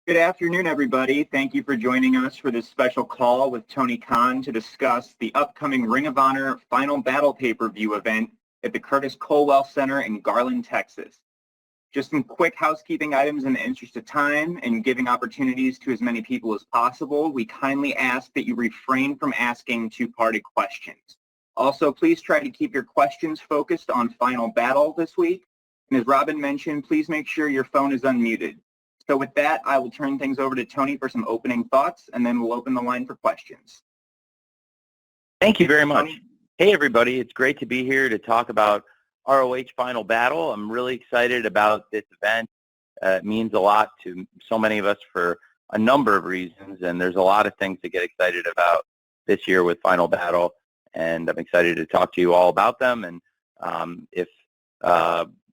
Good afternoon, everybody. Thank you for joining us for this special call with Tony Khan to discuss the upcoming Ring of Honor Final Battle pay-per-view event at the Curtis Colwell Center in Garland, Texas. Just some quick housekeeping items in the interest of time and giving opportunities to as many people as possible. We kindly ask that you refrain from asking two-party questions. Also, please try to keep your questions focused on Final Battle this week. And as Robin mentioned, please make sure your phone is unmuted. So with that, I will turn things over to Tony for some opening thoughts, and then we'll open the line for questions. Thank you very much. Hey, everybody. It's great to be here to talk about ROH Final Battle. I'm really excited about this event. It means a lot to so many of us for a number of reasons, and there's a lot of things to get excited about this year with Final Battle, and I'm excited to talk to you all about them. And if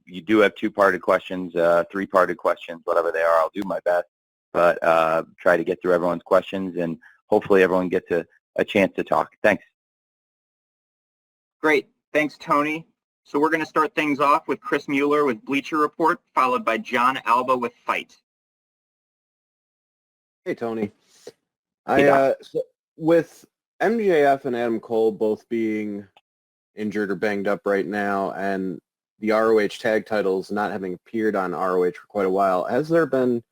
you do have two-parted questions, three-parted questions, whatever they are, I'll do my best, but try to get through everyone's questions, and hopefully everyone gets a chance to talk. Thanks. Great. Thanks, Tony. So we're going to start things off with Chris Mueller with Bleacher Report, followed by John Alba with Fight. Hey, Tony. So with MJF and Adam Cole both being injured or banged up right now, and the ROH tag titles not having appeared on ROH for quite a while, has there been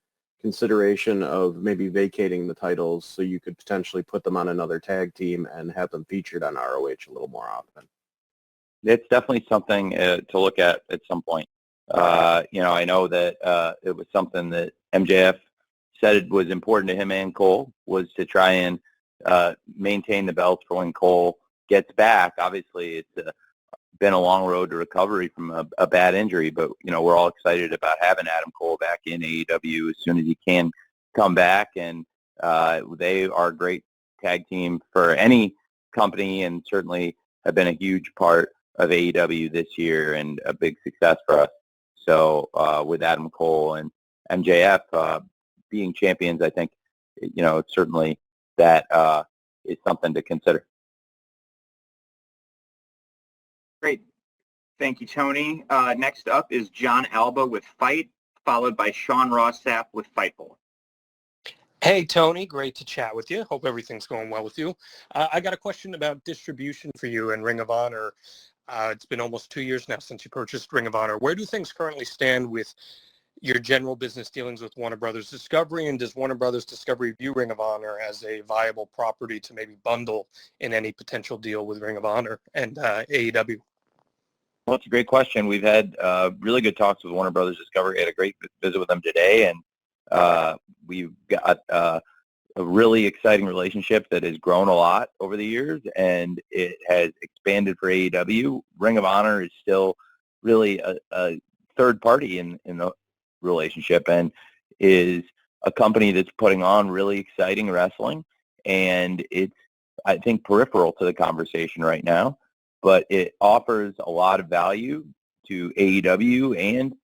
consideration of maybe vacating the titles so you could potentially put them on another tag team and have them featured on ROH a little more often? It's definitely something to look at some point. I know that it was something that MJF said was important to him and Cole, was to try and maintain the belts for when Cole gets back. Obviously, it's been a long road to recovery from a bad injury, but we're all excited about having Adam Cole back in AEW as soon as he can come back, and they are a great tag team for any company, and certainly have been a huge part of AEW this year and a big success for us. So with Adam Cole and MJF being champions, I think certainly that is something to consider. Great. Thank you, Tony. Next up is John Alba with Fight, followed by Sean Ross Sapp with Fightful. Hey, Tony. Great to chat with you. Hope everything's going well with you. I got a question about distribution for you and Ring of Honor. It's been almost 2 years now since you purchased Ring of Honor. Where do things currently stand with your general business dealings with Warner Brothers Discovery, and does Warner Brothers Discovery view Ring of Honor as a viable property to maybe bundle in any potential deal with Ring of Honor and AEW? Well, it's a great question. We've had really good talks with Warner Brothers Discovery. I had a great visit with them today, and we've got a really exciting relationship that has grown a lot over the years, and it has expanded for AEW. Ring of Honor is still really a third party in the relationship, and is a company that's putting on really exciting wrestling, and it's, I think, peripheral to the conversation right now. But it offers a lot of value to AEW and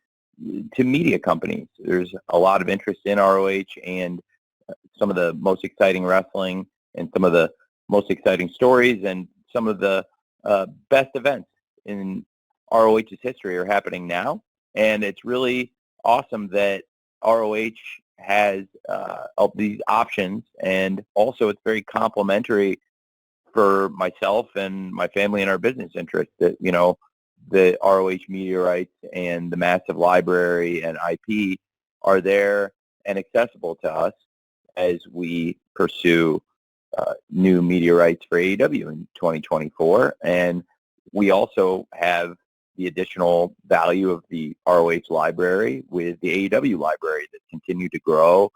to media companies. There's a lot of interest in ROH and some of the most exciting wrestling and some of the most exciting stories and some of the best events in ROH's history are happening now. And it's really awesome that ROH has these options, and also it's very complimentary for myself and my family and our business interests that, the ROH media rights and the massive library and IP are there and accessible to us as we pursue new media rights for AEW in 2024. And we also have the additional value of the ROH library with the AEW library that continued to grow.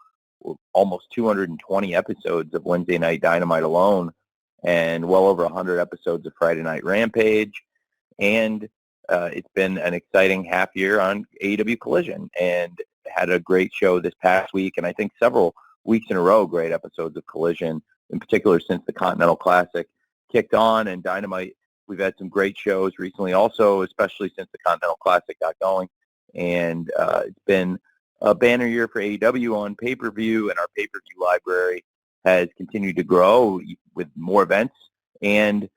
Almost 220 episodes of Wednesday Night Dynamite alone, and well over 100 episodes of Friday Night Rampage. And it's been an exciting half year on AEW Collision, and had a great show this past week, and I think several weeks in a row, great episodes of Collision, in particular since the Continental Classic kicked on, and Dynamite. We've had some great shows recently also, especially since the Continental Classic got going. And it's been a banner year for AEW on pay-per-view, and our pay-per-view library has continued to grow with more events and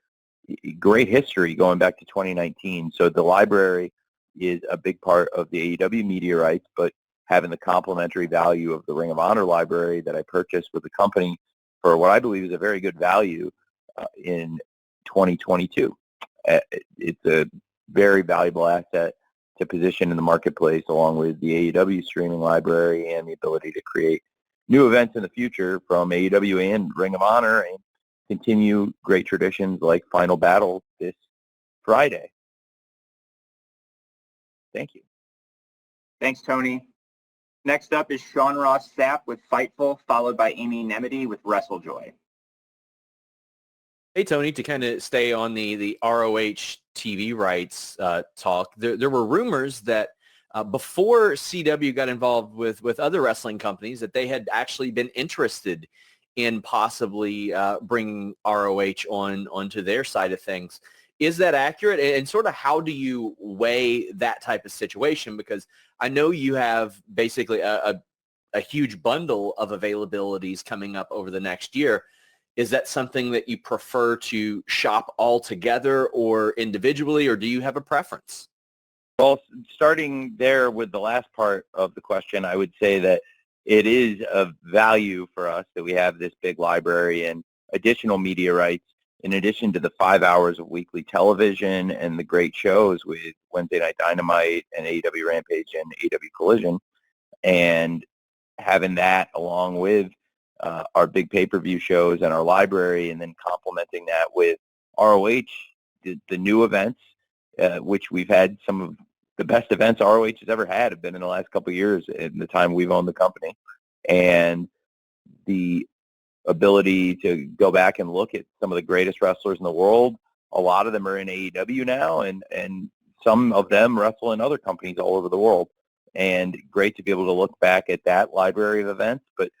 great history going back to 2019. So the library is a big part of the AEW media rights, but having the complementary value of the Ring of Honor library that I purchased with the company for what I believe is a very good value in 2022. It's a very valuable asset to position in the marketplace, along with the AEW streaming library and the ability to create new events in the future from AEW and Ring of Honor and continue great traditions like Final Battle this Friday. Thank you. Thanks, Tony. Next up is Sean Ross Sapp with Fightful, followed by Amy Nemedy with WrestleJoy. Hey, Tony, to kind of stay on the ROH TV rights talk, there were rumors that before CW got involved with other wrestling companies that they had actually been interested in possibly bringing ROH onto their side of things. Is that accurate? And sort of how do you weigh that type of situation? Because I know you have basically a huge bundle of availabilities coming up over the next year. Is that something that you prefer to shop all together or individually, or do you have a preference? Well, starting there with the last part of the question, I would say that it is of value for us that we have this big library and additional media rights in addition to the 5 hours of weekly television and the great shows with Wednesday Night Dynamite and AEW Rampage and AEW Collision. And having that along with our big pay-per-view shows and our library, and then complementing that with ROH, the new events, which we've had some of the best events ROH has ever had have been in the last couple of years in the time we've owned the company. And the ability to go back and look at some of the greatest wrestlers in the world. A lot of them are in AEW now, and some of them wrestle in other companies all over the world. And great to be able to look back at that library of events. But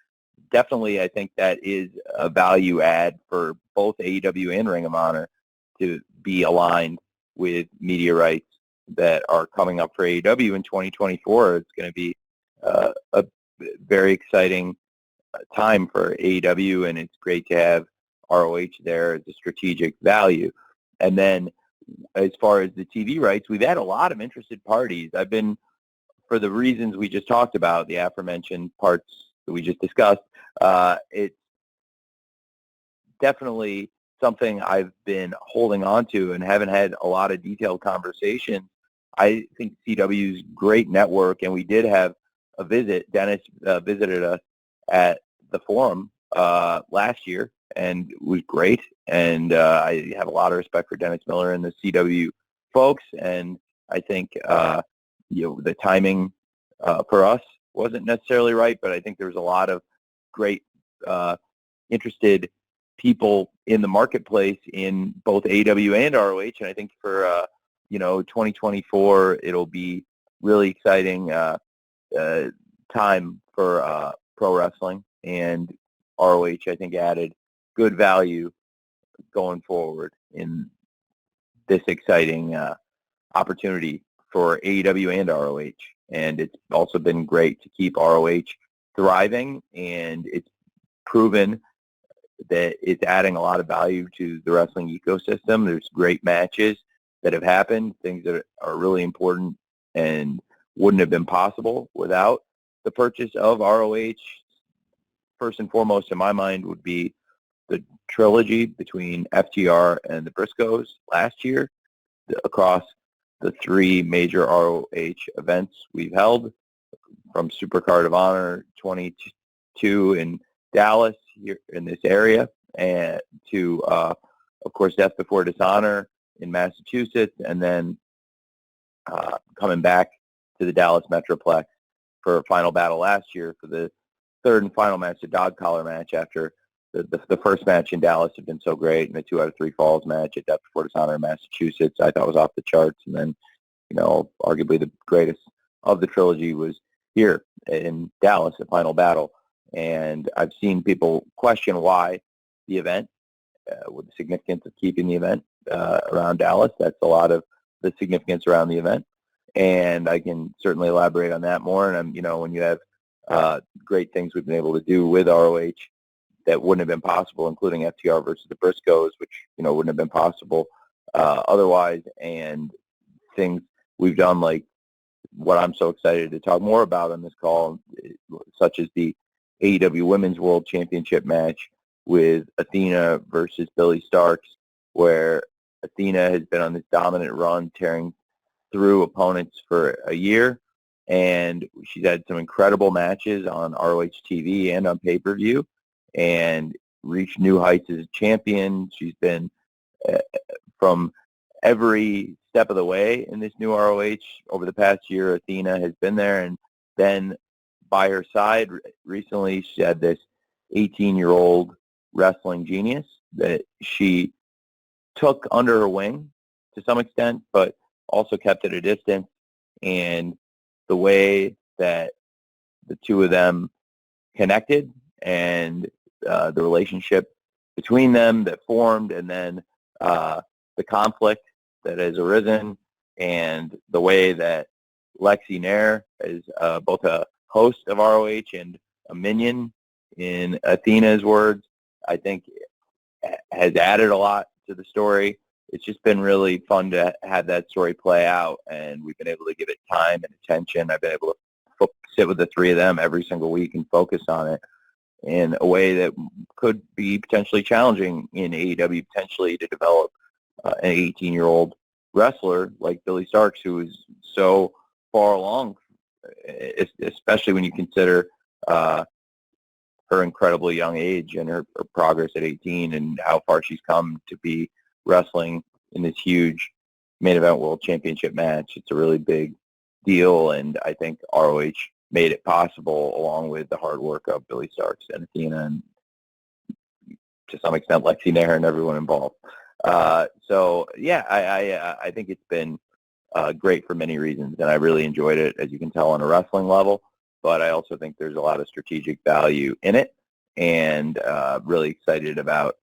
definitely, I think that is a value add for both AEW and Ring of Honor to be aligned with media rights that are coming up for AEW in 2024. It's going to be a very exciting time for AEW, and it's great to have ROH there as a strategic value. And then as far as the TV rights, we've had a lot of interested parties. I've been, for the reasons we just talked about, the aforementioned parts that we just discussed, it's definitely something I've been holding on to and haven't had a lot of detailed conversations. I think CW's great network, and we did have a visit. Dennis visited us at the Forum last year, and it was great. And I have a lot of respect for Dennis Miller and the CW folks, and I think the timing for us wasn't necessarily right, but I think there was a lot of great interested people in the marketplace in both AEW and ROH, and I think for 2024 it'll be really exciting time for pro wrestling, and ROH I think added good value going forward in this exciting opportunity for AEW and ROH. And it's also been great to keep ROH thriving, and it's proven that it's adding a lot of value to the wrestling ecosystem. There's great matches that have happened, things that are really important and wouldn't have been possible without the purchase of ROH. First and foremost, in my mind, would be the trilogy between FTR and the Briscoes last year across the three major ROH events we've held, from Supercard of Honor 22 in Dallas here in this area, and to, of course, Death Before Dishonor in Massachusetts, and then coming back to the Dallas Metroplex for Final Battle last year for the third and final match, the dog collar match, after the first match in Dallas had been so great, and the 2 out of 3 falls match at Death Before Dishonor in Massachusetts I thought was off the charts. And then, arguably the greatest of the trilogy was here in Dallas at Final Battle. And I've seen people question why the event, with the significance of keeping the event around Dallas. That's a lot of the significance around the event, and I can certainly elaborate on that more. And when you have great things we've been able to do with ROH that wouldn't have been possible, including FTR versus the Briscoes, which wouldn't have been possible otherwise, and things we've done like what I'm so excited to talk more about on this call, such as the AEW Women's World Championship match with Athena versus Billie Starkz, where Athena has been on this dominant run, tearing through opponents for a year, and she's had some incredible matches on ROH TV and on pay-per-view, and reached new heights as a champion. She's been from every step of the way in this new ROH over the past year. Athena has been there, and then by her side recently, she had this 18-year-old wrestling genius that she took under her wing to some extent, but also kept at a distance. And the way that the two of them connected, and the relationship between them that formed, and then the conflict that has arisen, and the way that Lexi Nair is both a host of ROH and a minion, in Athena's words, I think has added a lot to the story. It's just been really fun to have that story play out, and we've been able to give it time and attention. I've been able to sit with the three of them every single week and focus on it in a way that could be potentially challenging in AEW, potentially to develop an 18-year-old wrestler like Billie Starkz, who is so far along, especially when you consider her incredibly young age and her progress at 18 and how far she's come to be wrestling in this huge main event world championship match. It's a really big deal, and I think ROH made it possible along with the hard work of Billie Starkz and Athena, and to some extent Lexi Nair and everyone involved. So yeah, I think it's been great for many reasons, and I really enjoyed it, as you can tell, on a wrestling level. But I also think there's a lot of strategic value in it, and really excited about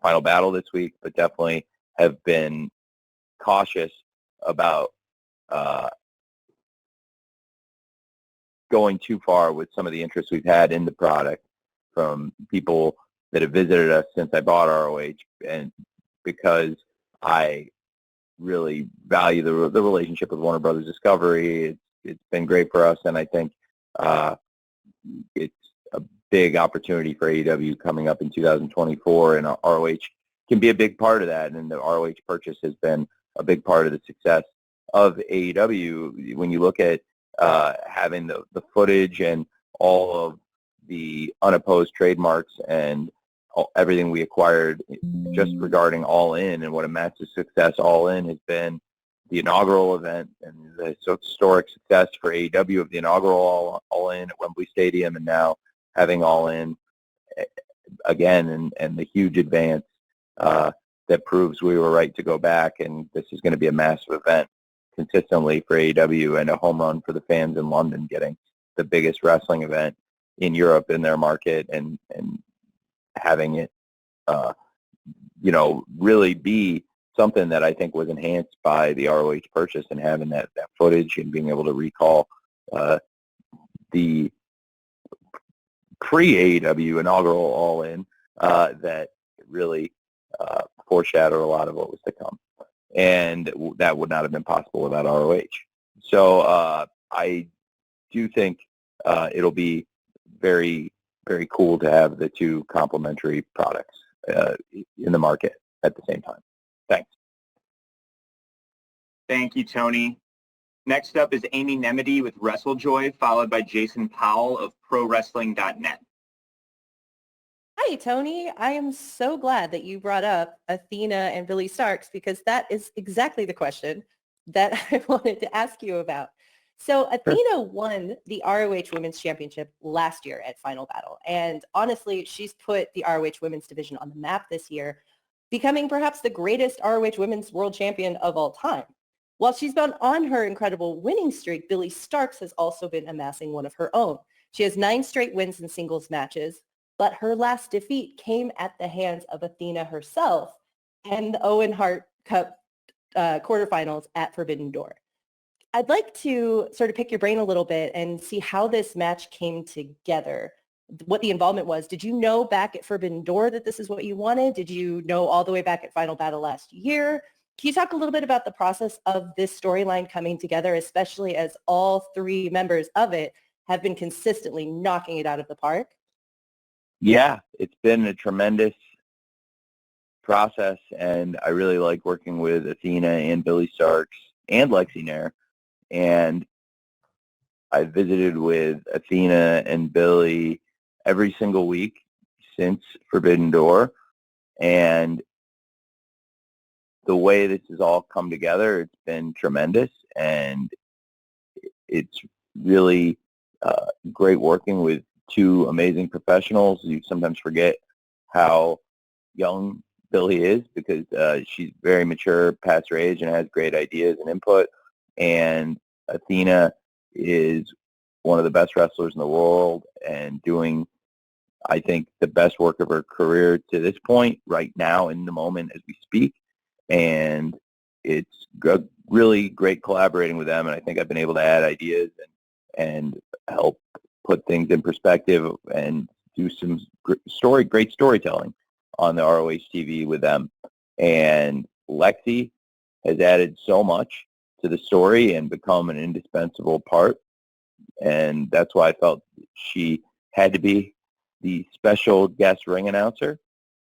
Final Battle this week, but definitely have been cautious about going too far with some of the interest we've had in the product from people that have visited us since I bought ROH, and because I really value the relationship with Warner Brothers Discovery. It's been great for us, and I think it's a big opportunity for AEW coming up in 2024, and ROH can be a big part of that, and the ROH purchase has been a big part of the success of AEW. When you look at having the footage and all of the unopposed trademarks and everything we acquired just regarding All In, and what a massive success All In has been, the inaugural event, and the historic success for AEW of the inaugural All In at Wembley Stadium, and now having All In again, and the huge advance that proves we were right to go back, and this is going to be a massive event consistently for AEW, and a home run for the fans in London, getting the biggest wrestling event in Europe in their market, and having it really be something that I think was enhanced by the ROH purchase, and having that footage and being able to recall the pre-AEW inaugural All In that really foreshadowed a lot of what was to come. And that would not have been possible without ROH. So I do think it'll be very, very cool to have the two complementary products in the market at the same time. Thanks. Thank you, Tony. Next up is Amy Nemedy with WrestleJoy, followed by Jason Powell of ProWrestling.net. Hi, Tony. I am so glad that you brought up Athena and Billie Starkz, because that is exactly the question that I wanted to ask you about. So Athena won the ROH Women's Championship last year at Final Battle. And honestly, she's put the ROH Women's division on the map this year, becoming perhaps the greatest ROH Women's World Champion of all time. While she's been on her incredible winning streak, Billie Starkz has also been amassing one of her own. She has 9 straight wins in singles matches, but her last defeat came at the hands of Athena herself and the Owen Hart Cup quarterfinals at Forbidden Door. I'd like to sort of pick your brain a little bit and see how this match came together, what the involvement was. Did you know back at Forbidden Door that this is what you wanted? Did you know all the way back at Final Battle last year? Can you talk a little bit about the process of this storyline coming together, especially as all three members of it have been consistently knocking it out of the park? Yeah, it's been a tremendous process, and I really like working with Athena and Billy Starks and Lexi Nair. And I visited with Athena and Billy every single week since Forbidden Door, and the way this has all come together, it's been tremendous, and it's really great working with two amazing professionals. You sometimes forget how young Billy is because she's very mature, past her age, and has great ideas and input. And Athena is one of the best wrestlers in the world and doing, I think, the best work of her career to this point right now in the moment as we speak. And it's really great collaborating with them, and I think I've been able to add ideas and help put things in perspective and do some great storytelling on the ROH TV with them. And Lexi has added so much to the story and become an indispensable part, and that's why I felt she had to be the special guest ring announcer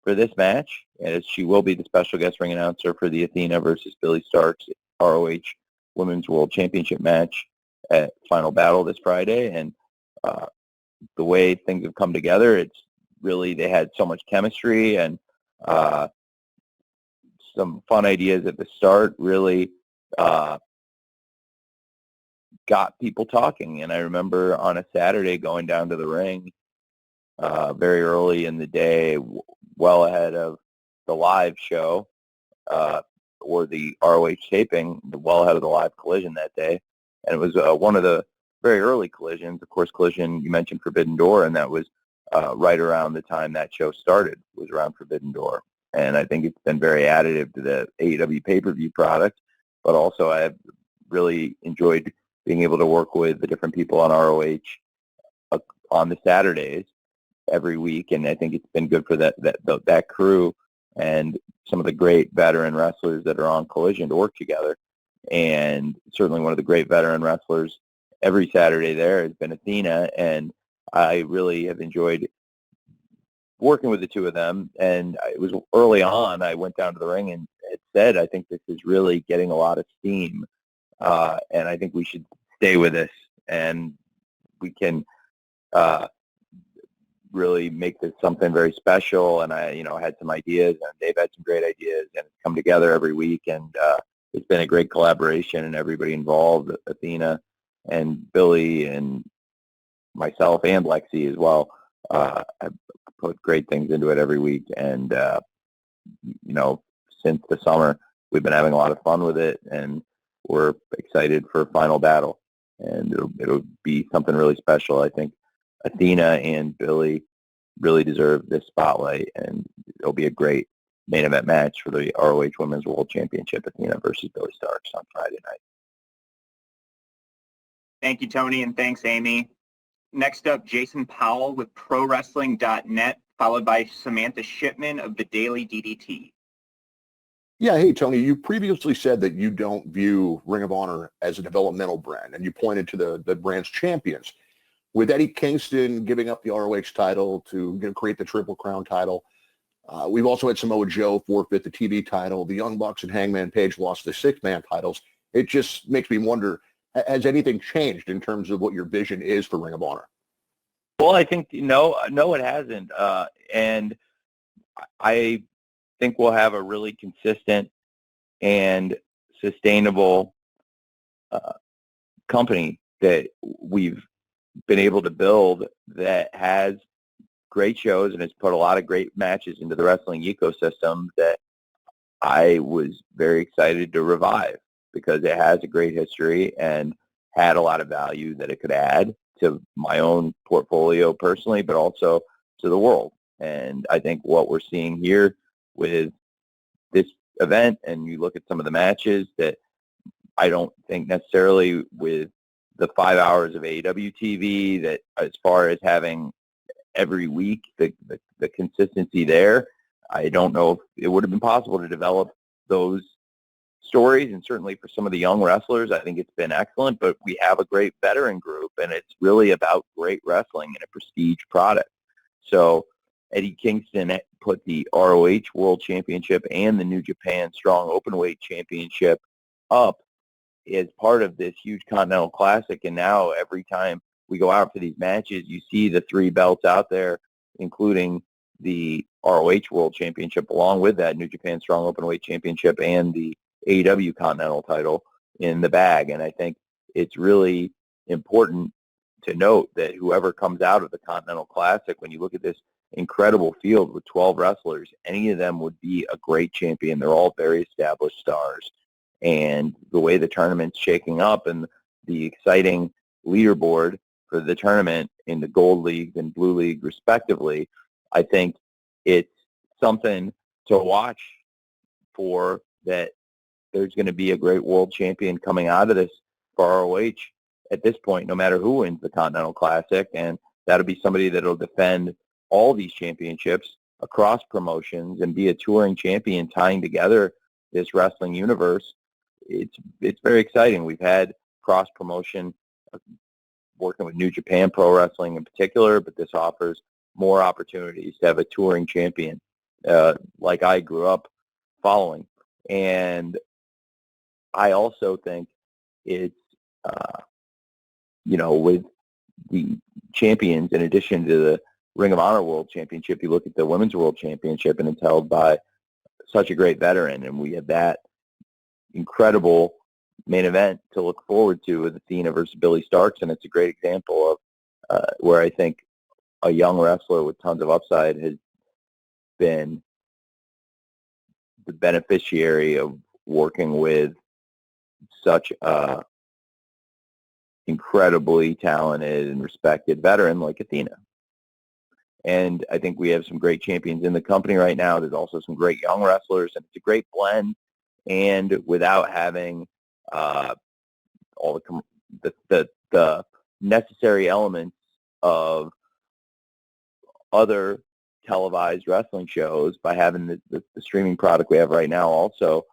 for this match, as she will be the special guest ring announcer for the Athena versus Billy Starks ROH Women's World Championship match at Final Battle this Friday. And the way things have come together, it's really, they had so much chemistry and some fun ideas at the start really got people talking. And I remember on a Saturday going down to the ring very early in the day, well ahead of the live show or the ROH taping, well ahead of the live collision that day. And it was one of the very early collisions. Of course, collision, you mentioned Forbidden Door, and that was right around the time that show started, was around Forbidden Door. And I think it's been very additive to the AEW pay-per-view product, but also I've really enjoyed being able to work with the different people on ROH on the Saturdays every week, and I think it's been good for that crew and some of the great veteran wrestlers that are on Collision to work together. And certainly one of the great veteran wrestlers every Saturday there has been Athena, and I really have enjoyed working with the two of them. And it was early on, I went down to the ring and it said, I think this is really getting a lot of steam, and I think we should stay with this, and we can really make this something very special. And I, had some ideas, and they've had some great ideas, and it's come together every week. And it's been a great collaboration, and everybody involved, Athena and Billy and myself and Lexi as well, have put great things into it every week. And, since the summer, we've been having a lot of fun with it, and we're excited for Final Battle. And it'll be something really special. I think Athena and Billy really deserve this spotlight, and it'll be a great main event match for the ROH Women's World Championship, Athena versus Billy Starks on Friday night. Thank you, Tony, and thanks, Amy. Next up, Jason Powell with ProWrestling.net, followed by Samantha Shipman of the Daily DDT. Yeah, hey, Tony, you previously said that you don't view Ring of Honor as a developmental brand, and you pointed to the brand's champions. With Eddie Kingston giving up the ROH title to create the Triple Crown title, we've also had Samoa Joe forfeit the TV title. The Young Bucks and Hangman Page lost the six-man titles. It just makes me wonder, has anything changed in terms of what your vision is for Ring of Honor? Well, I think, no, it hasn't. And I think we'll have a really consistent and sustainable company that we've been able to build that has great shows and has put a lot of great matches into the wrestling ecosystem that I was very excited to revive, because it has a great history and had a lot of value that it could add to my own portfolio personally, but also to the world. And I think what we're seeing here with this event, and you look at some of the matches, that I don't think necessarily with the 5 hours of AEW TV, that as far as having every week the consistency there, I don't know if it would have been possible to develop those stories, and certainly for some of the young wrestlers, I think it's been excellent, but we have a great veteran group, and it's really about great wrestling and a prestige product. So Eddie Kingston put the ROH World Championship and the New Japan Strong Openweight Championship up as part of this huge Continental Classic, and now every time we go out for these matches, you see the 3 belts out there, including the ROH World Championship, along with that New Japan Strong Openweight Championship and the AEW Continental title in the bag. And I think it's really important to note that whoever comes out of the Continental Classic, when you look at this incredible field with 12 wrestlers, any of them would be a great champion. They're all very established stars. And the way the tournament's shaking up and the exciting leaderboard for the tournament in the Gold League and Blue League respectively, I think it's something to watch for, that there's going to be a great world champion coming out of this for ROH at this point, no matter who wins the Continental Classic. And that'll be somebody that'll defend all these championships across promotions and be a touring champion, tying together this wrestling universe. It's very exciting. We've had cross promotion working with New Japan Pro Wrestling in particular, but this offers more opportunities to have a touring champion like I grew up following. And I also think it's, with the champions, in addition to the Ring of Honor World Championship, you look at the Women's World Championship, and it's held by such a great veteran, and we have that incredible main event to look forward to with Athena versus Billy Starks, and it's a great example of where I think a young wrestler with tons of upside has been the beneficiary of working with such a incredibly talented and respected veteran like Athena. And I think we have some great champions in the company right now. There's also some great young wrestlers, and it's a great blend. And without having all the necessary elements of other televised wrestling shows, by having the streaming product we have right now, also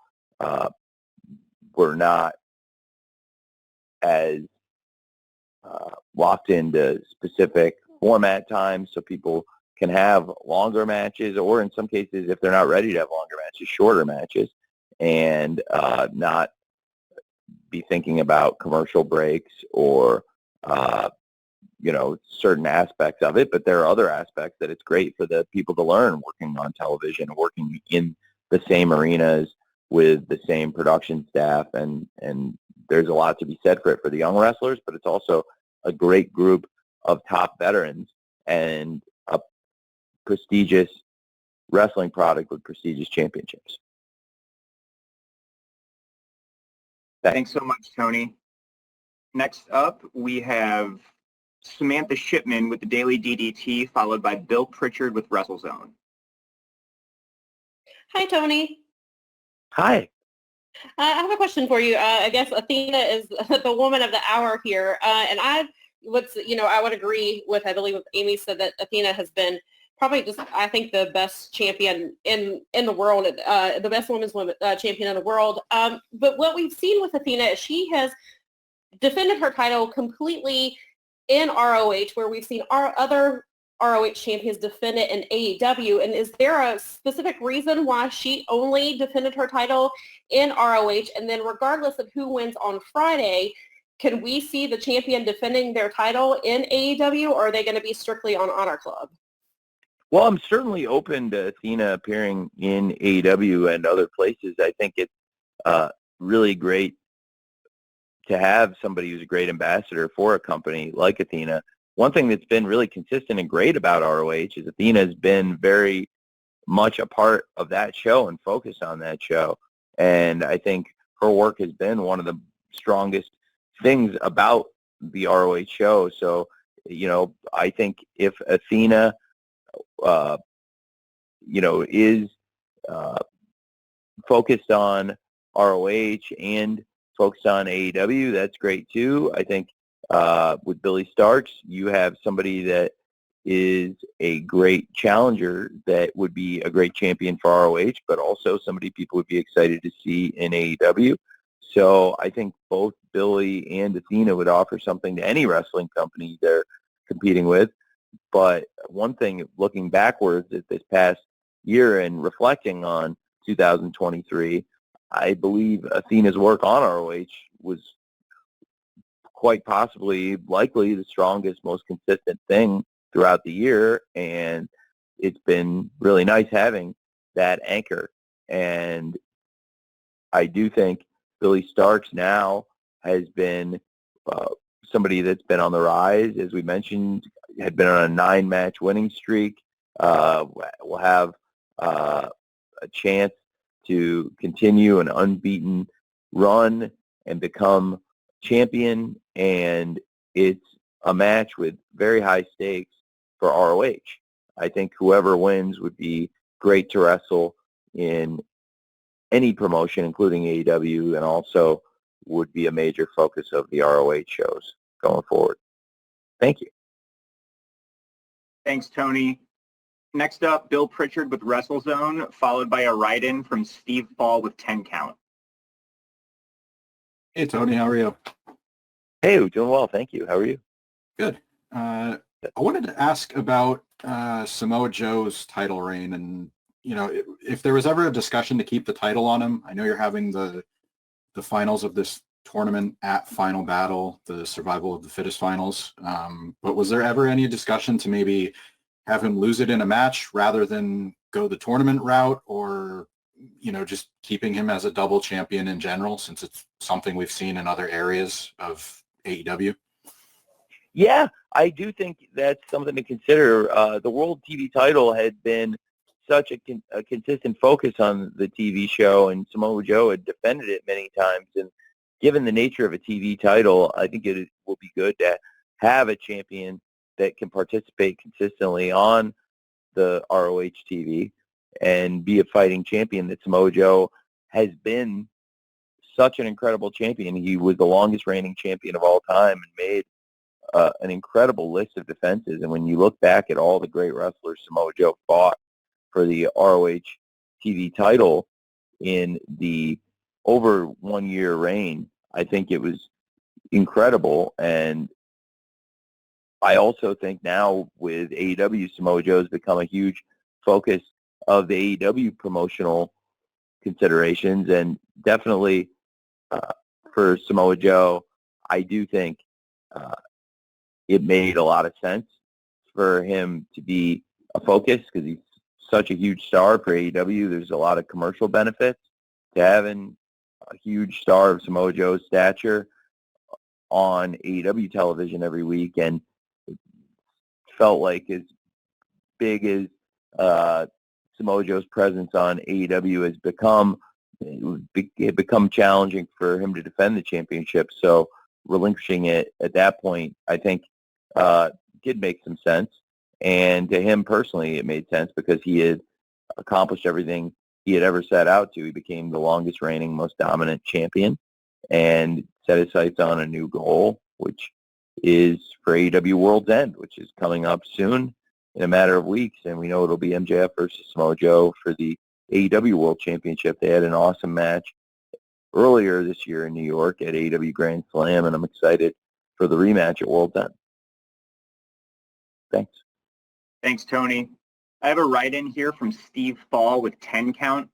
we're not as locked into specific format times, so people can have longer matches, or in some cases, if they're not ready to have longer matches, shorter matches, and not be thinking about commercial breaks or certain aspects of it. But there are other aspects that it's great for the people to learn working on television, working in the same arenas with the same production staff, and there's a lot to be said for it for the young wrestlers, but it's also a great group of top veterans and a prestigious wrestling product with prestigious championships. Thanks so much, Tony. Next up, we have Samantha Shipman with the Daily DDT, followed by Bill Pritchard with WrestleZone. Hi, Tony. Hi. I have a question for you. I guess Athena is the woman of the hour here, and I would agree with, I believe, what Amy said, that Athena has been probably just, I think, the best champion in the world, the best women's champion in the world. But what we've seen with Athena is she has defended her title completely in ROH, where we've seen our other ROH champions defend it in AEW. And is there a specific reason why she only defended her title in ROH? And then regardless of who wins on Friday, can we see the champion defending their title in AEW, or are they going to be strictly on Honor Club? Well, I'm certainly open to Athena appearing in AEW and other places. I think it's really great to have somebody who's a great ambassador for a company like Athena. One thing that's been really consistent and great about ROH is Athena has been very much a part of that show and focused on that show. And I think her work has been one of the strongest things about the ROH show. So, I think if Athena, is focused on ROH and focused on AEW, that's great too. I think with Billy Starks, you have somebody that is a great challenger that would be a great champion for ROH, but also somebody people would be excited to see in AEW. So I think both Billy and Athena would offer something to any wrestling company they're competing with. But one thing, looking backwards at this past year and reflecting on 2023, I believe Athena's work on ROH was quite possibly, likely, the strongest, most consistent thing throughout the year, and it's been really nice having that anchor. And I do think Billy Starks now has been somebody that's been on the rise, as we mentioned, had been on a 9-match winning streak, will have a chance to continue an unbeaten run and become champion, and it's a match with very high stakes for ROH. I think whoever wins would be great to wrestle in any promotion, including AEW, and also would be a major focus of the ROH shows going forward. Thank you. Thanks, Tony. Next up, Bill Pritchard with WrestleZone, followed by a write-in from Steve Fall with 10 Count. Hey, Tony, how are you? Hey, doing well, thank you. How are you? Good. I wanted to ask about Samoa Joe's title reign, and if there was ever a discussion to keep the title on him. I know you're having the finals of this tournament at Final Battle, the Survival of the Fittest finals, but was there ever any discussion to maybe have him lose it in a match rather than go the tournament route, or just keeping him as a double champion in general, since it's something we've seen in other areas of AEW? Yeah, I do think that's something to consider. The World TV title had been such a consistent focus on the TV show, and Samoa Joe had defended it many times. And given the nature of a TV title, I think it will be good to have a champion that can participate consistently on the ROH TV and be a fighting champion. That Samoa Joe has been such an incredible champion. He was the longest reigning champion of all time and made an incredible list of defenses. And when you look back at all the great wrestlers Samoa Joe fought for the ROH TV title in the over 1 year reign, I think it was incredible. And I also think now with AEW, Samoa Joe has become a huge focus of the AEW promotional considerations. And definitely for Samoa Joe, I do think it made a lot of sense for him to be a focus because he's such a huge star for AEW. There's a lot of commercial benefits to having a huge star of Samoa Joe's stature on AEW television every week, and it felt like as big as Samoa Joe's presence on AEW has become, it had become challenging for him to defend the championship. So relinquishing it at that point, I think, did make some sense. And to him personally, it made sense because he had accomplished everything he had ever set out to. He became the longest reigning, most dominant champion and set his sights on a new goal, which is for AEW World's End, which is coming up soon in a matter of weeks. And we know it'll be MJF versus Samoa Joe for the AEW World Championship. They had an awesome match earlier this year in New York at AEW Grand Slam, and I'm excited for the rematch at World's End. Thanks. Thanks, Tony. I have a write-in here from Steve Fall with 10 Count.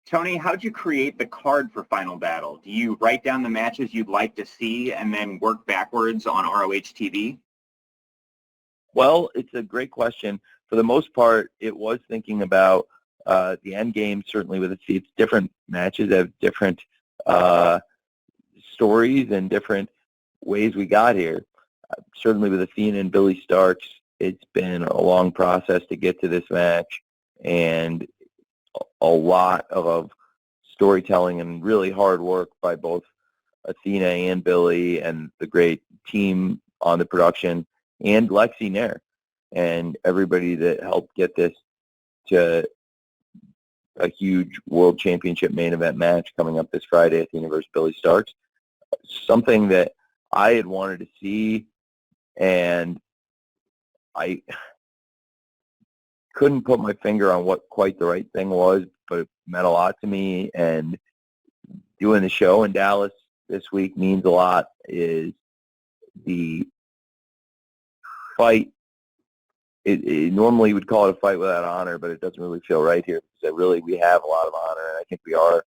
Tony, how'd you create the card for Final Battle? Do you write down the matches you'd like to see and then work backwards on ROH TV? Well, it's a great question. For the most part, it was thinking about the end game, certainly with it's different matches have different stories and different ways we got here. Certainly with Athena and Billy Starks, it's been a long process to get to this match, and a lot of storytelling and really hard work by both Athena and Billy and the great team on the production and Lexi Nair and everybody that helped get this to a huge world championship main event match coming up this Friday, Athena versus Billy Starks. Something that I had wanted to see, and couldn't put my finger on what quite the right thing was, but it meant a lot to me. And doing the show in Dallas this week means a lot. Is the fight, it normally would call it a fight without honor, but it doesn't really feel right here, because we have a lot of honor, and I think we are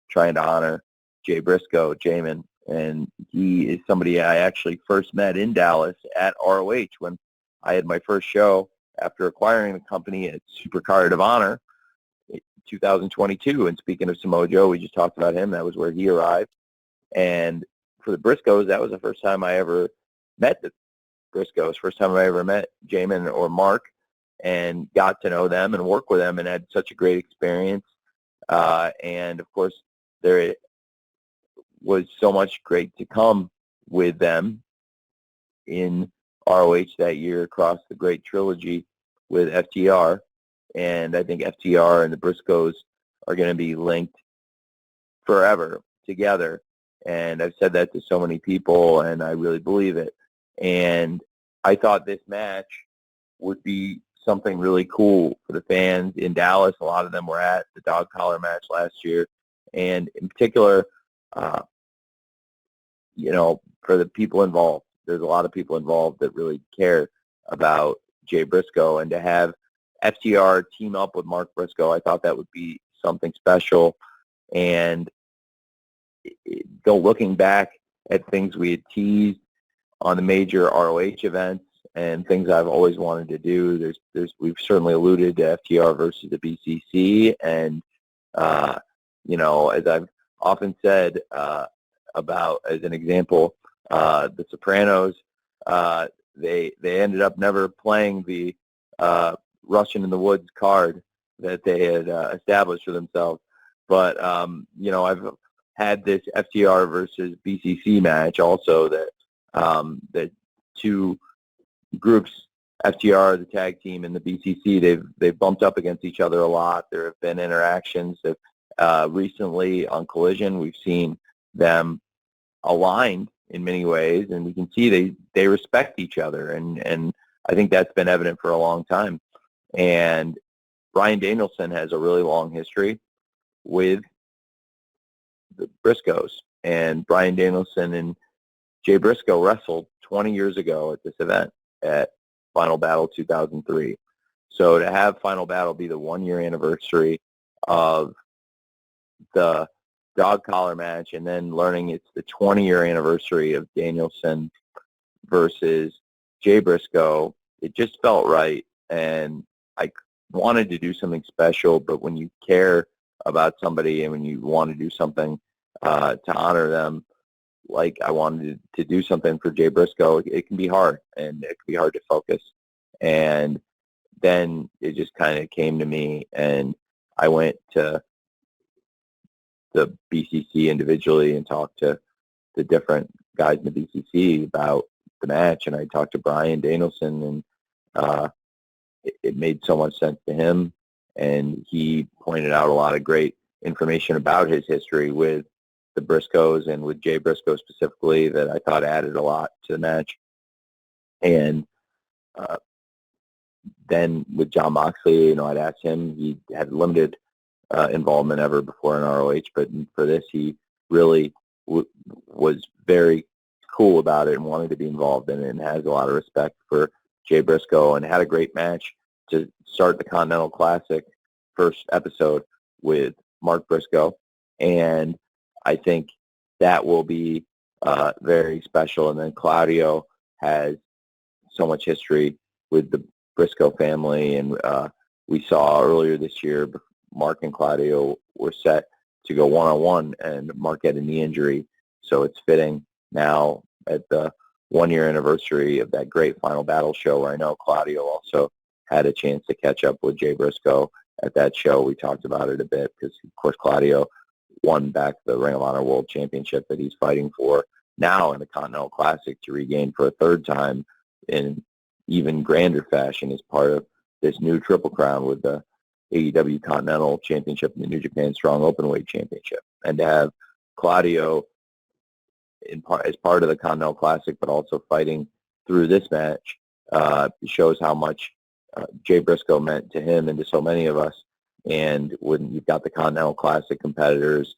trying to honor Jay Briscoe, Jamin, and he is somebody I actually first met in Dallas at ROH when I had my first show after acquiring the company at Supercard of Honor in 2022. And speaking of Samoa Joe, we just talked about him. That was where he arrived. And for the Briscoes, that was the first time I ever met the Briscoes, first time I ever met Jamin or Mark, and got to know them and work with them, and had such a great experience. And of course, there was so much great to come with them in ROH that year across the great trilogy with FTR. And I think FTR and the Briscoes are going to be linked forever together. And I've said that to so many people, and I really believe it. And I thought this match would be something really cool for the fans in Dallas. A lot of them were at the dog collar match last year. And in particular, for the people involved, there's a lot of people involved that really care about Jay Briscoe. And to have FTR team up with Mark Briscoe, I thought that would be something special. And looking back at things we had teased on the major ROH events and things I've always wanted to do, we've certainly alluded to FTR versus the BCC. And, as I've often said about, as an example, the Sopranos, they ended up never playing the Russian in the Woods card that they had established for themselves. But, I've had this FTR versus BCC match also, that the two groups, FTR, the tag team, and the BCC, they've bumped up against each other a lot. There have been interactions that recently on Collision, we've seen them aligned in many ways, and we can see they respect each other, and I think that's been evident for a long time. And Bryan Danielson has a really long history with the Briscoes, and Bryan Danielson and Jay Briscoe wrestled 20 years ago at this event at Final Battle 2003. So to have Final Battle be the 1-year anniversary of the dog collar match, and then learning it's the 20-year anniversary of Danielson versus Jay Briscoe, it just felt right. And I wanted to do something special, but when you care about somebody and when you want to do something to honor them, like I wanted to do something for Jay Briscoe, it can be hard, and it can be hard to focus. And then it just kind of came to me, and I went to the BCC individually and talked to the different guys in the BCC about the match, and I talked to Bryan Danielson, and it made so much sense to him, and he pointed out a lot of great information about his history with the Briscoes and with Jay Briscoe specifically that I thought added a lot to the match. And then with John Moxley, I'd asked him, he had limited involvement ever before in ROH, but for this he really was very cool about it and wanted to be involved in it, and has a lot of respect for Jay Briscoe, and had a great match to start the Continental Classic first episode with Mark Briscoe. And I think that will be very special. And then Claudio has so much history with the Briscoe family, and we saw earlier this year Mark and Claudio were set to go one-on-one, and Mark had a knee injury, so it's fitting now at the 1-year anniversary of that great Final Battle show, where I know Claudio also had a chance to catch up with Jay Briscoe at that show. We talked about it a bit because, of course, Claudio won back the Ring of Honor World Championship that he's fighting for now in the Continental Classic to regain for a third time in even grander fashion as part of this new Triple Crown with the AEW Continental Championship and the New Japan Strong Openweight Championship. And to have Claudio as part of the Continental Classic, but also fighting through this match, shows how much Jay Briscoe meant to him and to so many of us. And when you've got the Continental Classic competitors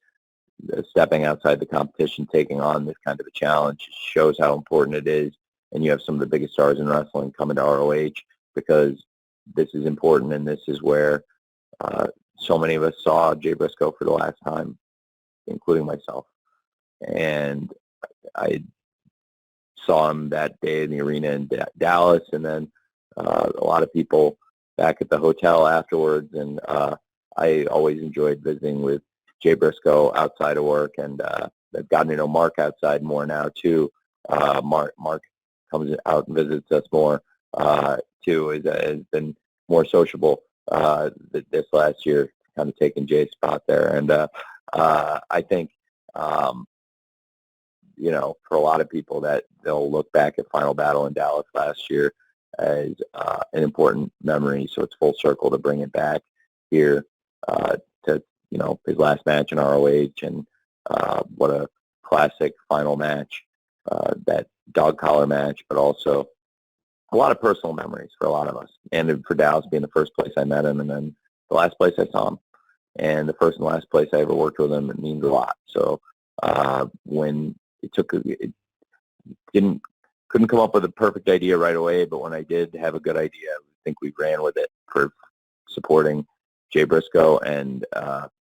stepping outside the competition, taking on this kind of a challenge, shows how important it is. And you have some of the biggest stars in wrestling coming to ROH because this is important, and this is where so many of us saw Jay Briscoe for the last time, including myself. And I saw him that day in the arena in Dallas, and then a lot of people back at the hotel afterwards. And I always enjoyed visiting with Jay Briscoe outside of work, and I've gotten to know Mark outside more now too. Mark comes out and visits us more too. Has been more sociable this last year, kind of taking Jay's spot there. And I think for a lot of people that they'll look back at Final Battle in Dallas last year as an important memory. So it's full circle to bring it back here to his last match in ROH, and what a classic final match, that dog collar match, but also a lot of personal memories for a lot of us. And for Dallas being the first place I met him, and then the last place I saw him, and the first and last place I ever worked with him, it means a lot. So when couldn't come up with a perfect idea right away, but when I did have a good idea, I think we ran with it for supporting Jay Briscoe, and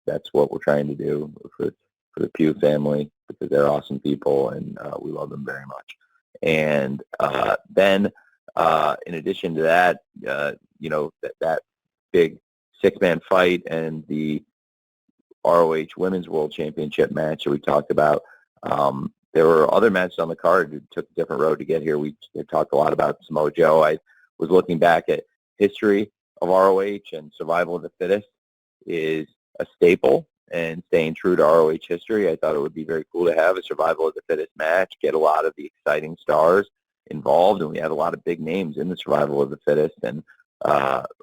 that's what we're trying to do for the Pugh family, because they're awesome people, and we love them very much. And then in addition to that, that big six-man fight and the ROH Women's World Championship match that we talked about, there were other matches on the card who took a different road to get here. We talked a lot about Samoa Joe. I was looking back at history of ROH, and survival of the fittest is a staple, and staying true to ROH history, I thought it would be very cool to have a survival of the fittest match, get a lot of the exciting stars involved, and we had a lot of big names in the survival of the fittest, and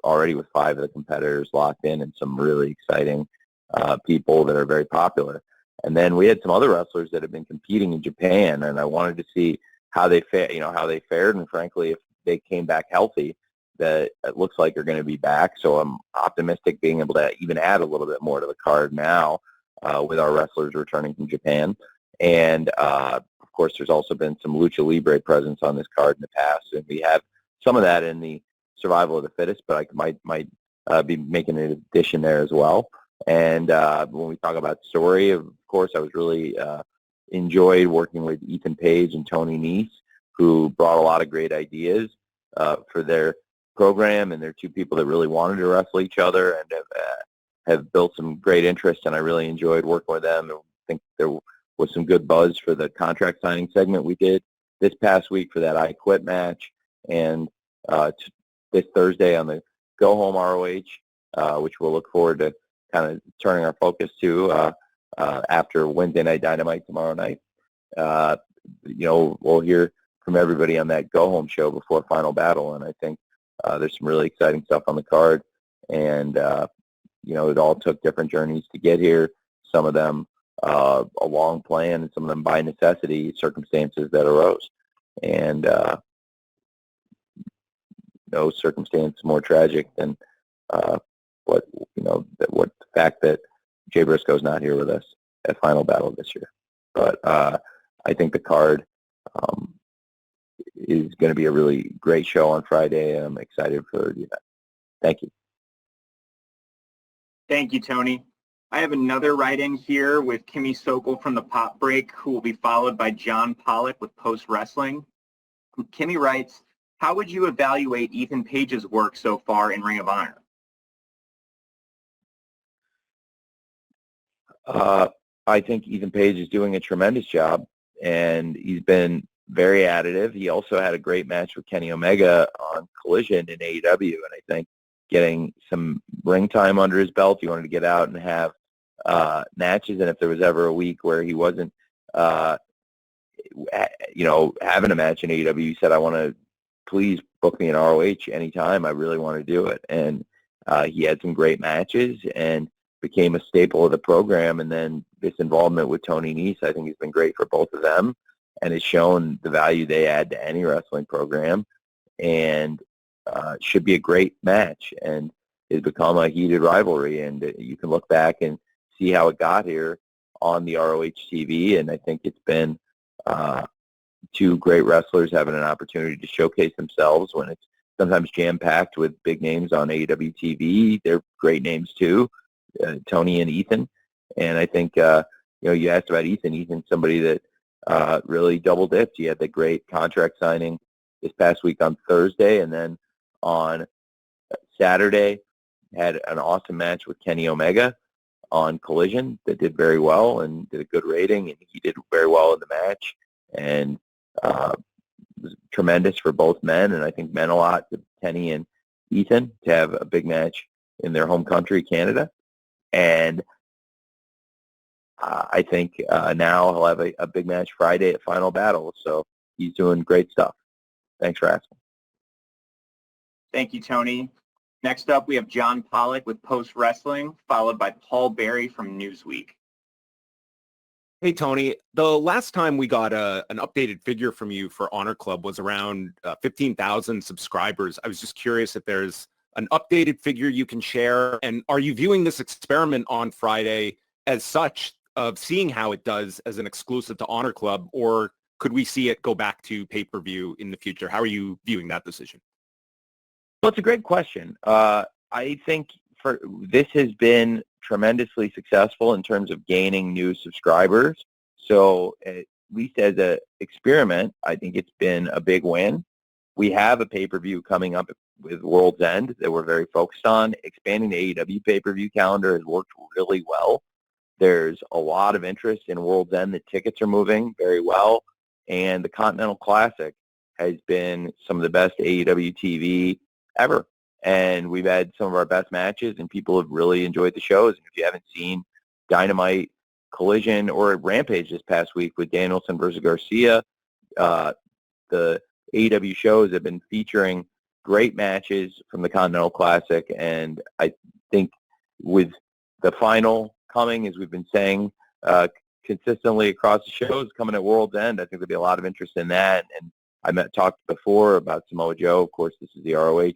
already with 5 of the competitors locked in, and some really exciting people that are very popular. And then we had some other wrestlers that have been competing in Japan, and I wanted to see how they fared, and frankly, if they came back healthy, that it looks like they're going to be back. So I'm optimistic being able to even add a little bit more to the card now with our wrestlers returning from Japan. And of course, there's also been some Lucha Libre presence on this card in the past, and we have some of that in the survival of the fittest, but I might be making an addition there as well. And when we talk about story, of course, I was really enjoyed working with Ethan Page and Tony Nese, who brought a lot of great ideas for their program, and they're 2 people that really wanted to wrestle each other, and have built some great interest, and I really enjoyed working with them. I think there was some good buzz for the contract signing segment we did this past week for that I Quit match, and this Thursday on the Go Home ROH, which we'll look forward to kind of turning our focus to after Wednesday Night Dynamite tomorrow night. We'll hear from everybody on that Go Home show before Final Battle, and I think there's some really exciting stuff on the card, and it all took different journeys to get here. Some of them a long plan, and some of them by necessity, circumstances that arose, and no circumstance more tragic than the fact that Jay Briscoe's not here with us at Final Battle this year. But I think the card is going to be a really great show on Friday, and I'm excited for the event. Thank you. Thank you, Tony. I have another write-in here with Kimmy Sokol from the Pop Break, who will be followed by John Pollock with Post Wrestling. Kimmy writes, how would you evaluate Ethan Page's work so far in Ring of Honor? I think Ethan Page is doing a tremendous job, and he's been very additive. He also had a great match with Kenny Omega on Collision in AEW, and I think getting some ring time under his belt, he wanted to get out and have matches, and if there was ever a week where he wasn't having a match in AEW, he said, I want to please book me in ROH anytime. I really want to do it. And he had some great matches and became a staple of the program. And then this involvement with Tony Nese, I think, has been great for both of them, and has shown the value they add to any wrestling program. And should be a great match and has become a heated rivalry. And you can look back and see how it got here on the ROH TV, and I think it's been two great wrestlers having an opportunity to showcase themselves when it's sometimes jam-packed with big names on AEW TV. They're great names too, Tony and Ethan. And I think, you asked about Ethan. Ethan's somebody that really double-dipped. He had the great contract signing this past week on Thursday, and then on Saturday had an awesome match with Kenny Omega on Collision that did very well and did a good rating, and he did very well in the match. And was tremendous for both men, and I think meant a lot to Kenny and Ethan to have a big match in their home country, Canada. And I think now he'll have a big match Friday at Final Battle, so he's doing great stuff. Thanks for asking. Thank you, Tony. Next up, we have John Pollock with Post Wrestling, followed by Paul Berry from Newsweek. Hey, Tony, the last time we got an updated figure from you for Honor Club was around 15,000 subscribers. I was just curious if there's an updated figure you can share. And are you viewing this experiment on Friday as such of seeing how it does as an exclusive to Honor Club, or could we see it go back to pay-per-view in the future? How are you viewing that decision? Well, it's a great question. I think this has been tremendously successful in terms of gaining new subscribers. So at least as an experiment, I think it's been a big win. We have a pay-per-view coming up with World's End that we're very focused on. Expanding the AEW pay-per-view calendar has worked really well. There's a lot of interest in World's End. The tickets are moving very well. And the Continental Classic has been some of the best AEW TV ever. And we've had some of our best matches, and people have really enjoyed the shows. And if you haven't seen Dynamite, Collision, or Rampage this past week with Danielson versus Garcia, the AEW shows have been featuring great matches from the Continental Classic. And I think with the final coming, as we've been saying consistently across the shows, coming at World's End, I think there'll be a lot of interest in that. And I talked before about Samoa Joe. Of course, this is the ROH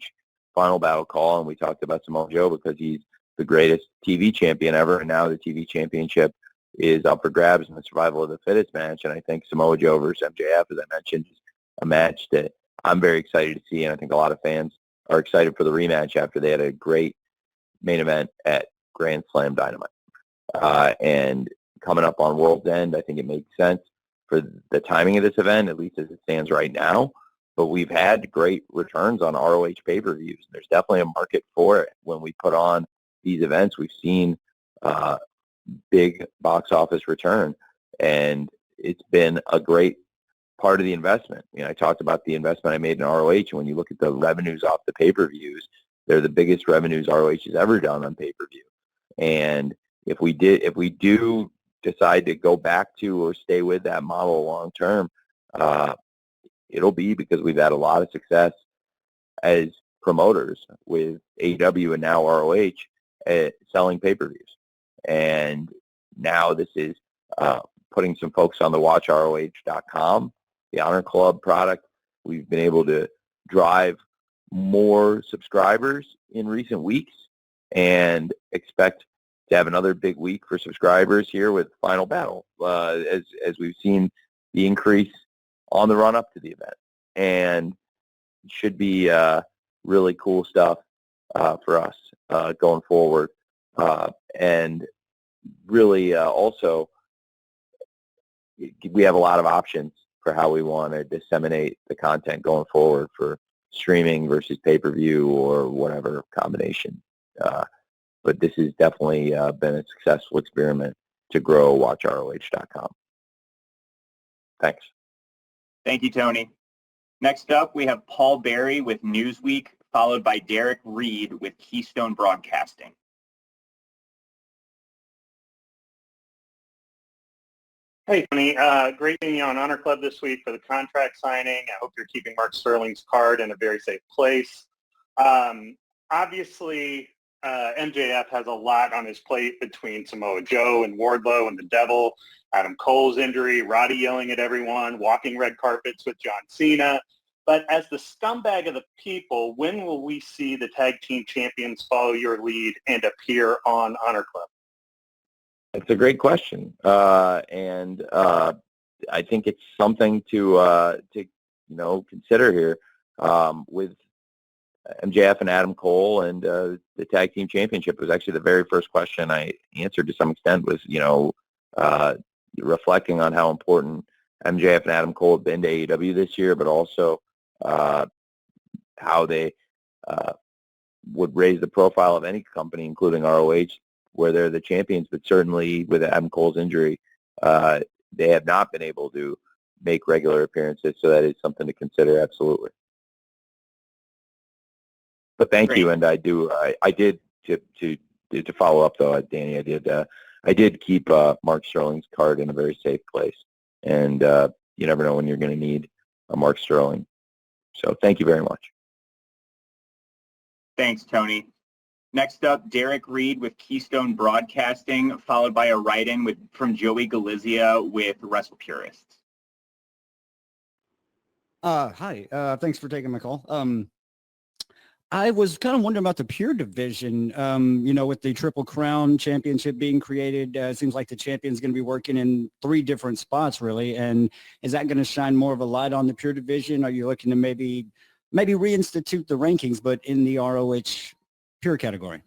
Final Battle call, and we talked about Samoa Joe because he's the greatest TV champion ever, and now the TV championship is up for grabs in the survival of the fittest match. And I think Samoa Joe versus MJF, as I mentioned, is a match that I'm very excited to see, and I think a lot of fans are excited for the rematch after they had a great main event at Grand Slam Dynamite. And coming up on World's End, I think it makes sense for the timing of this event, at least as it stands right now. But we've had great returns on ROH pay-per-views. There's definitely a market for it. When we put on these events, we've seen big box office return, and it's been a great part of the investment. I talked about the investment I made in ROH, and when you look at the revenues off the pay-per-views, they're the biggest revenues ROH has ever done on pay-per-view. And if we do decide to go back to or stay with that model long term, it'll be because we've had a lot of success as promoters with AEW and now ROH at selling pay-per-views. And now this is putting some folks on the WatchROH.com, the Honor Club product. We've been able to drive more subscribers in recent weeks and expect to have another big week for subscribers here with Final Battle, as we've seen the increase on the run-up to the event. And it should be really cool stuff for us going forward. And really also, we have a lot of options for how we want to disseminate the content going forward for streaming versus pay-per-view or whatever combination. But this has definitely been a successful experiment to grow WatchROH.com. Thanks. Thank you, Tony. Next up, we have Paul Berry with Newsweek, followed by Derek Reed with Keystone Broadcasting. Hey, Tony. Great being on Honor Club this week for the contract signing. I hope you're keeping Mark Sterling's card in a very safe place. Obviously, MJF has a lot on his plate between Samoa Joe and Wardlow and the Devil, Adam Cole's injury, Roddy yelling at everyone, walking red carpets with John Cena. But as the scumbag of the people, when will we see the tag team champions follow your lead and appear on Honor Club? It's a great question, and I think it's something to consider here with MJF and Adam Cole and the tag team championship. Was actually the very first question I answered to some extent. Was reflecting on how important MJF and Adam Cole have been to AEW this year, but also how they would raise the profile of any company, including ROH, where they're the champions. But certainly with Adam Cole's injury, they have not been able to make regular appearances, so that is something to consider, absolutely. But thank you, and I did to follow up though, Danny. I did keep Mark Sterling's card in a very safe place, and you never know when you're going to need a Mark Sterling. So thank you very much. Thanks, Tony. Next up, Derek Reed with Keystone Broadcasting, followed by a write-in from Joey Galizia with Wrestle Purists. Hi. Thanks for taking my call. I was kind of wondering about the Pure division, with the Triple Crown Championship being created. It seems like the champion's going to be working in 3 different spots, really. And is that going to shine more of a light on the Pure division? Are you looking to maybe reinstitute the rankings, but in the ROH Pure category?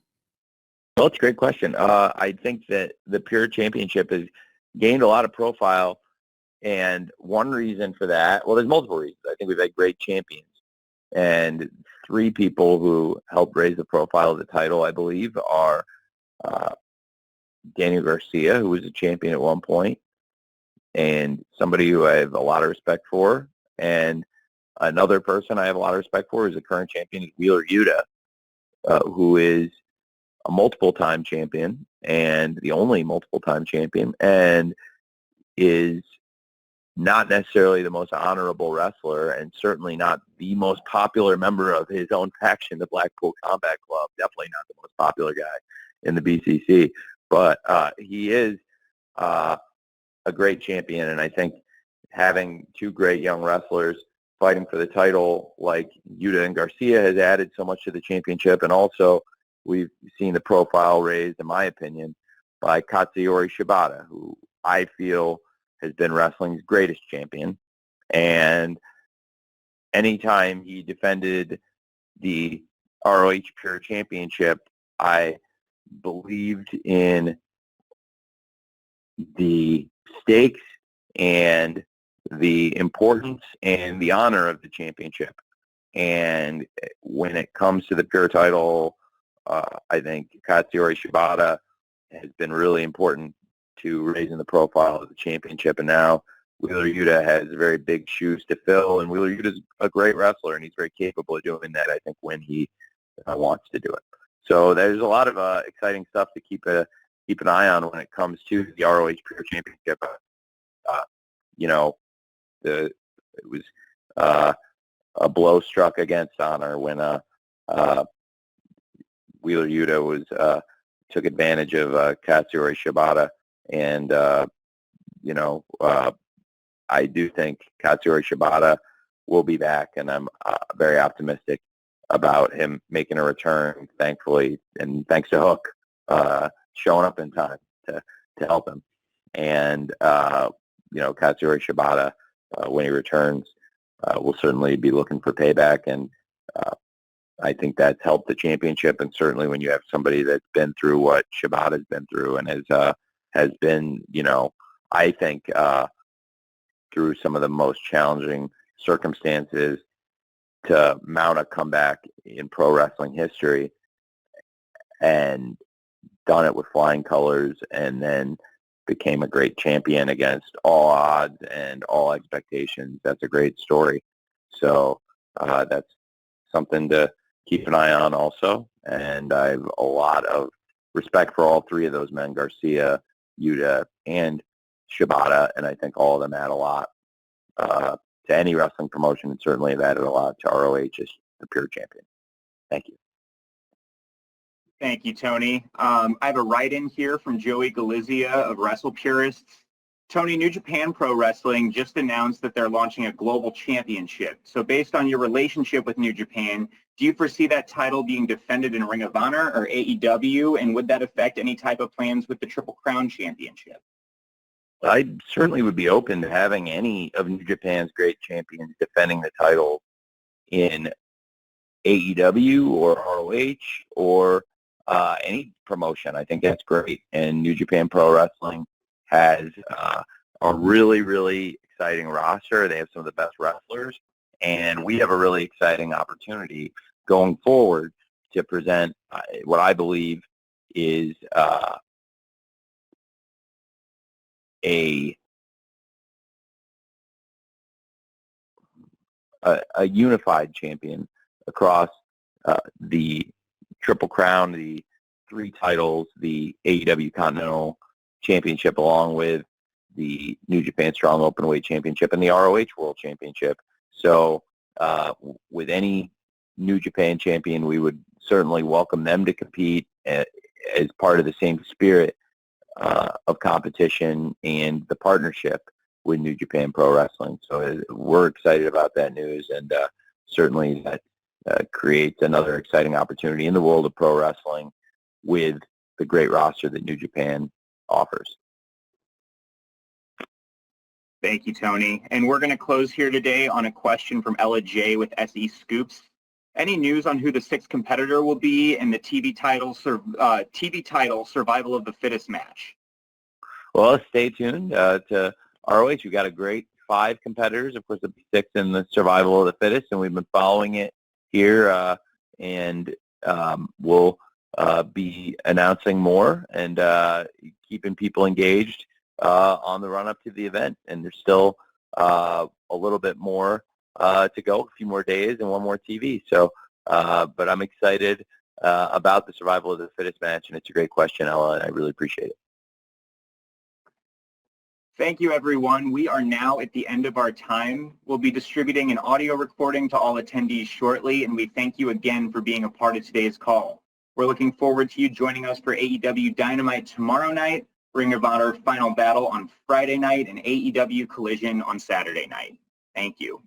Well, it's a great question. I think that the Pure Championship has gained a lot of profile, and one reason for that, well, there's multiple reasons. I think we've had great champions, and 3 people who helped raise the profile of the title, I believe, are Daniel Garcia, who was a champion at one point, and somebody who I have a lot of respect for, and another person I have a lot of respect for is the current champion, Wheeler Yuta, who is a multiple-time champion, and the only multiple-time champion, and is not necessarily the most honorable wrestler, and certainly not the most popular member of his own faction, the Blackpool Combat Club. Definitely not the most popular guy in the BCC, but he is a great champion, and I think having 2 great young wrestlers fighting for the title like Yuta and Garcia has added so much to the championship, and also we've seen the profile raised, in my opinion, by Katsuyori Shibata, who I feel has been wrestling's greatest champion. And anytime he defended the ROH Pure Championship, I believed in the stakes and the importance and the honor of the championship. And when it comes to the Pure title, I think Katsuyori Shibata has been really important to raising the profile of the championship. And now Wheeler Yuta has very big shoes to fill, and Wheeler Yuta is a great wrestler, and he's very capable of doing that, I think, when he wants to do it. So there's a lot of exciting stuff to keep an eye on when it comes to the ROH Pure Championship. It was a blow struck against honor when Wheeler Yuta took advantage of Katsuyori Shibata, and I do think Katsuyori Shibata will be back, and I'm very optimistic about him making a return, thankfully, and thanks to Hook showing up in time to help him. And Katsuyori Shibata, when he returns, will certainly be looking for payback, and I think that's helped the championship. And certainly when you have somebody that's been through what Shibata's been through and has been, I think, through some of the most challenging circumstances to mount a comeback in pro wrestling history, and done it with flying colors, and then became a great champion against all odds and all expectations. That's a great story. So that's something to keep an eye on also. And I have a lot of respect for all 3 of those men, Garcia, Yuta, and Shibata, and I think all of them add a lot to any wrestling promotion, and certainly have added a lot to ROH as the Pure champion. Thank you. Thank you, Tony. I have a write-in here from Joey Galizia of Wrestle Purists. Tony, New Japan Pro Wrestling just announced that they're launching a global championship. So based on your relationship with New Japan, do you foresee that title being defended in Ring of Honor or AEW? And would that affect any type of plans with the Triple Crown Championship? I certainly would be open to having any of New Japan's great champions defending the title in AEW or ROH or any promotion. I think that's great. And New Japan Pro Wrestling has a really, really exciting roster. They have some of the best wrestlers, and we have a really exciting opportunity going forward to present what I believe is a unified champion across the Triple Crown, the 3 titles, the AEW Continental Championship, along with the New Japan Strong Openweight Championship and the ROH World Championship. So with any New Japan champion, we would certainly welcome them to compete as part of the same spirit of competition and the partnership with New Japan Pro Wrestling. So we're excited about that news, and certainly that creates another exciting opportunity in the world of pro wrestling with the great roster that New Japan offers. Thank you, Tony. And we're going to close here today on a question from Ella J with SE Scoops. Any news on who the 6th competitor will be in the TV title Survival of the Fittest match? Well, stay tuned to ROH. We've got a great 5 competitors. Of course, there'll be 6 in the Survival of the Fittest, and we've been following it here, and we'll be announcing more and keeping people engaged on the run-up to the event. And there's still a little bit more to go, a few more days and one more TV. So, but I'm excited about the Survival of the Fittest match, and it's a great question, Ella, and I really appreciate it. Thank you, everyone. We are now at the end of our time. We'll be distributing an audio recording to all attendees shortly, and we thank you again for being a part of today's call. We're looking forward to you joining us for AEW Dynamite tomorrow night, Ring of Honor Final Battle on Friday night, and AEW Collision on Saturday night. Thank you.